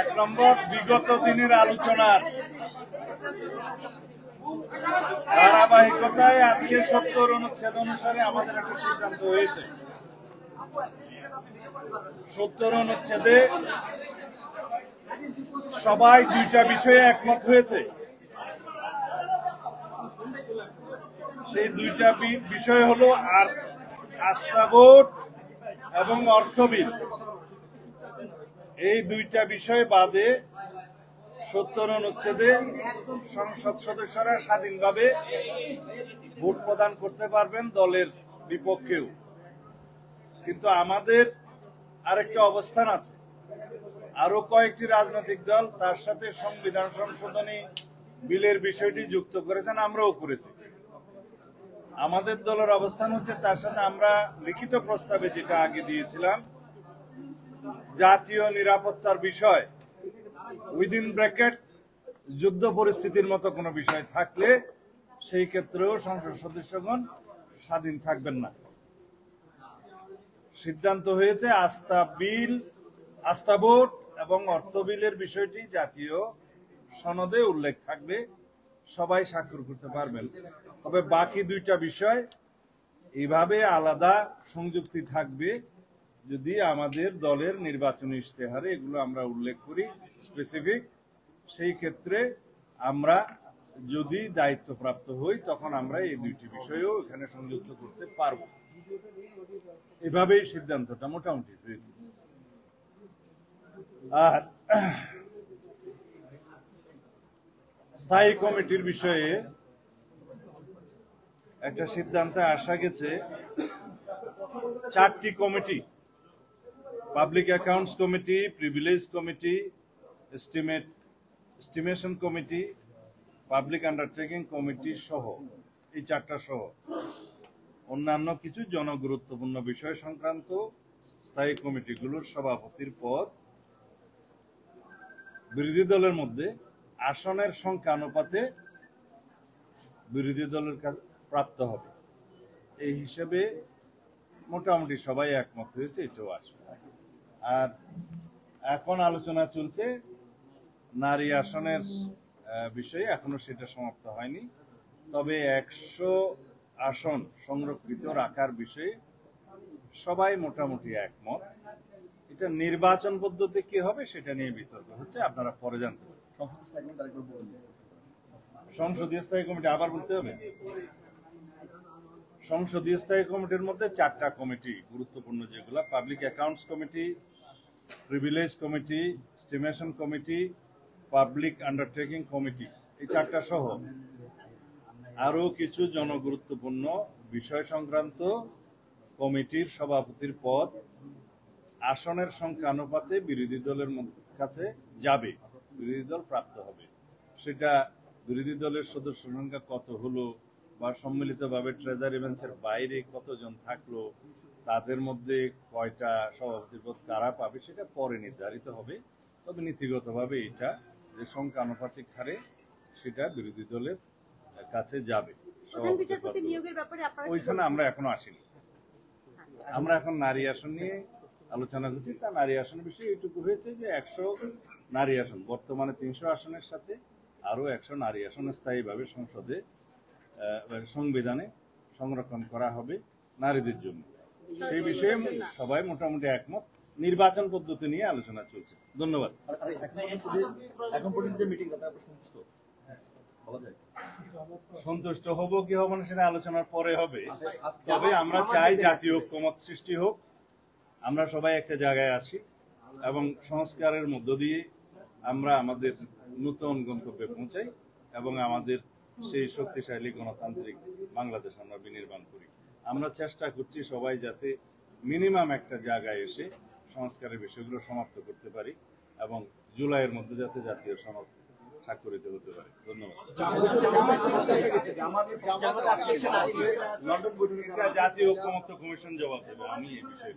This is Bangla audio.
এক নম্বর, বিগত দিনের আলোচনার ধারাবাহিকতায় আজকে 70 অনুচ্ছেদ অনুসারে আমাদের একটা সিদ্ধান্ত হয়েছে। 70 অনুচ্ছেদে সবাই দুইটা বিষয়ে একমত হয়েছে। সেই দুইটা বিষয় হলো আস্থা ভোট এবং অর্থ বিল। এই দুইটা বিষয় বাদে 70 অনুচ্ছেদে সংসদ সদস্যরা স্বাধীনভাবে ভোট প্রদান করতে পারবেন দলের বিপক্ষেও। কিন্তু আমাদের আরেকটা অবস্থান আছে, আরো কয়েকটি রাজনৈতিক দল তার সাথে সংবিধান সংশোধনী বিলের বিষয়টি যুক্ত করেছেন, আমরাও করেছি। আমাদের দলের অবস্থান হচ্ছে তার সাথে আমরা লিখিত প্রস্তাবে যেটা আগে দিয়েছিলাম, জাতীয় নিরাপত্তার বিষয় উইদিন ব্র্যাকেট যুদ্ধ পরিস্থিতির মতো কোনো বিষয় থাকলে সেই ক্ষেত্রেও সংসদ সদস্যগণ স্বাধীন থাকবেন না। সিদ্ধান্ত হয়েছে আস্থা ভোট এবং অর্থ বিলের বিষয়টি জাতীয় সনদে উল্লেখ থাকবে, সবাই স্বাক্ষর করতে পারবেন। তবে বাকি দুইটা বিষয় এইভাবে আলাদা সংযুক্তি থাকবে যদি আমাদের দলের নির্বাচনী ইশতেহারে এগুলো আমরা উল্লেখ করি স্পেসিফিক। সেই ক্ষেত্রে আমরা যদি দায়িত্বপ্রাপ্ত হই তখন আমরা এই দুইটি বিষয়ও এখানে সংযুক্ত করতে পারব। এভাবেই সিদ্ধান্তটা মোটামুটি হয়েছে। আর স্থায়ী কমিটির বিষয়ে একটা সিদ্ধান্তে আসা গেছে, 4টি committee, public accounts committee, privilege committee, estimation committee, public undertaking committee সহ, এই 4টা সহ অন্যান্য কিছু জনগুরুত্বপূর্ণ বিষয় সংক্রান্ত স্থায়ী কমিটিগুলোর সভাপতির পদ বিরোধী দলের মধ্যে আসনের সংখ্যা অনুপাতে বিরোধী দলের কাছে প্রাপ্ত হবে। এই হিসেবে মোটামুটি সবাই একমত হয়েছে, এটাও আসবে। আর এখন আলোচনা চলছে নারী আসনের বিষয়ে, এখনো সেটা সমাপ্ত হয়নি। তবে 100 আসন সংরক্ষিত রাখার বিষয়ে সবাই মোটামুটি একমত। এটা নির্বাচন পদ্ধতি কি হবে সেটা নিয়ে বিতর্ক হচ্ছে, আপনারা পরে জানতে পারেন। সংসদীয় স্থায়ী কমিটি আবার বলতে হবে। সংসদীয় স্থায়ী কমিটির মধ্যে 4টা কমিটি গুরুত্বপূর্ণ, যেগুলো public accounts committee, privilege committee, estimation committee, public undertaking committee, এই 4টা সহ আরো কিছু জনগুরুত্বপূর্ণ বিষয় সংক্রান্ত কমিটির সভাপতির পদ আসনের সংখ্যা অনুপাতে বিরোধী দলের কাছে যাবে, বিরোধী দল প্রাপ্ত হবে। সেটা বিরোধী দলের সদস্য সংখ্যা কত হলো বা সম্মিলিতভাবে ট্রেজারি বেঞ্চের বাইরে কতজন থাকলো, তাদের মধ্যে কয়টা সভাপতির পদ কারা পাবে, সেটা পরে নির্ধারিত হবে। তবে নীতিগতভাবে এটা যে সংখ্যানুপাতিক হারে সেটা বিরোধী দলের কাছে যাবে। ওইখানে আমরা এখনো আসিনি। আমরা এখন নারী আসন নিয়ে আলোচনা করছি। তা নারী আসনের বিষয়ে এইটুকু হয়েছে যে 100 নারী আসন, বর্তমানে 300 আসনের সাথে আরো 100 নারী আসন স্থায়ীভাবে সংসদে সংবিধানে সংরক্ষণ করা হবে নারীদের জন্য। সেই বিষয়ে সবাই মোটামুটি একমত। নির্বাচন পদ্ধতি নিয়ে আলোচনা চলছে। ধন্যবাদ। সন্তুষ্ট হব কি হব না সেটা আলোচনার পরে হবে। তবে আমরা চাই জাতীয় ঐক্যমত সৃষ্টি হোক, আমরা সবাই একটা জায়গায় আসি এবং সংস্কারের মধ্য দিয়ে আমরা আমাদের নতুন গন্তব্যে পৌঁছাই এবং আমাদের সেই শক্তিশালী গণতান্ত্রিক বাংলাদেশ আমরা বিনির্মাণ করি। আমরা চেষ্টা করছি সবাই যাতে মিনিমাম একটা জায়গায় এসে সংস্কারের বিষয়গুলো সমাপ্ত করতে পারি এবং জুলাইয়ের মধ্যে যাতে জাতীয় সনদ স্বাক্ষরিত হতে পারে। ধন্যবাদ। জাতীয় ঐক্যমত্য কমিশন জবাব দেবে, আমি এই বিষয়ে